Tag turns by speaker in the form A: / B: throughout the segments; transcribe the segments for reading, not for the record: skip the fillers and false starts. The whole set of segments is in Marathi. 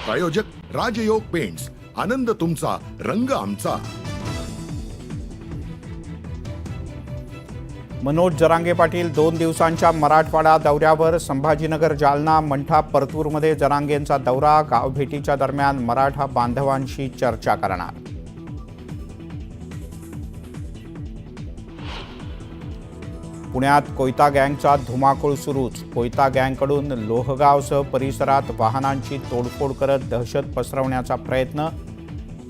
A: प्रायोजक राजयोग पेंट्स, आनंद तुमचा, रंग आमचा।
B: मनोज जरांगे पाटील 2 दिवसांच्या मराठवाडा दौऱ्यावर। संभाजीनगर, जालना, मंठा, परतूरमध्ये जरांगेंचा दौरा। गावभेटीच्या दरम्यान मराठा बांधवांशी चर्चा करणार। पुण्यात कोयता गँगचा धुमाकूळ सुरूच। कोयता गँगकडून लोहगावसह परिसरात वाहनांची तोडफोड करत दहशत पसरवण्याचा प्रयत्न।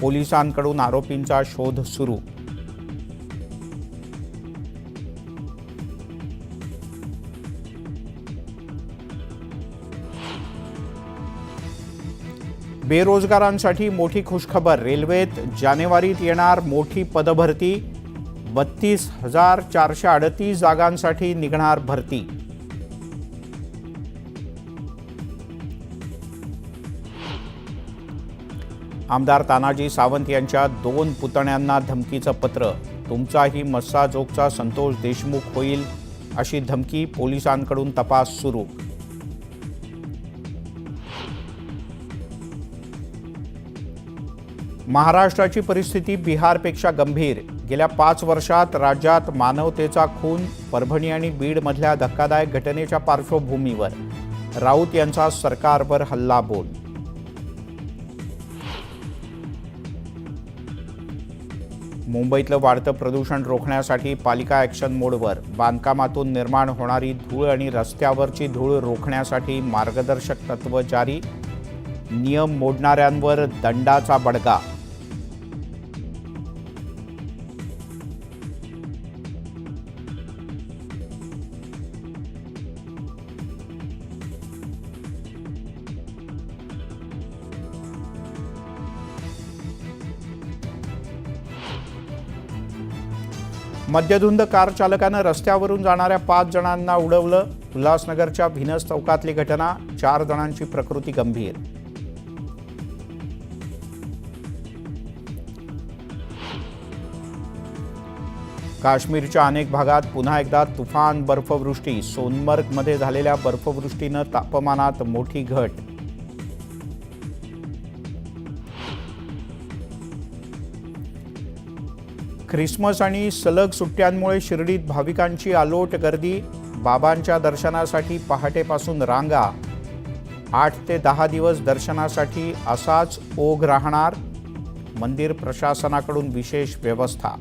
B: पोलिसांकडून आरोपींचा शोध सुरू। बेरोजगारांसाठी मोठी खुशखबर। रेल्वेत जानेवारीत येणार मोठी पदभरती। 32,438 जागांसाठी निघणार भरती। आमदार तानाजी सावंत यांच्या 2 पुतण्यांना धमकीचं पत्र। तुमचाही मस्साजोगचा संतोष देशमुख होईल, अशी धमकी। पोलिसांकडून तपास सुरू। महाराष्ट्राची परिस्थिती बिहारपेक्षा गंभीर। गेल्या 5 वर्षात राज्यात मानवतेचा खून। परभणी आणि बीडमधल्या धक्कादायक घटनेच्या पार्श्वभूमीवर राऊत यांचा सरकारवर हल्लाबोल। मुंबईतलं वाढतं प्रदूषण रोखण्यासाठी पालिका ॲक्शन मोडवर। बांधकामातून निर्माण होणारी धूळ आणि रस्त्यावरची धूळ रोखण्यासाठी मार्गदर्शक तत्त्व जारी। नियम मोडणाऱ्यांवर दंडाचा बडगा। मद्यधुंद कार चालकानं रस्त्यावरून जाणाऱ्या 5 जणांना उडवलं। उल्हासनगरच्या व्हीनस चौकातली घटना। 4 जणांची प्रकृती गंभीर। काश्मीरच्या अनेक भागात पुन्हा एकदा तुफान बर्फवृष्टी। सोनमर्गमध्ये झालेल्या बर्फवृष्टीनं तापमानात मोठी घट। ख्रिसमस आणि सलग सुट्ट्यांमुळे शिर्डीत भाविकांची अलोट गर्दी। बाबांच्या दर्शनासाठी पहाटेपासून रांगा। 8 ते 10 दिवस दर्शनासाठी असाच ओघ राहणार। मंदिर प्रशासनाकडून विशेष व्यवस्था।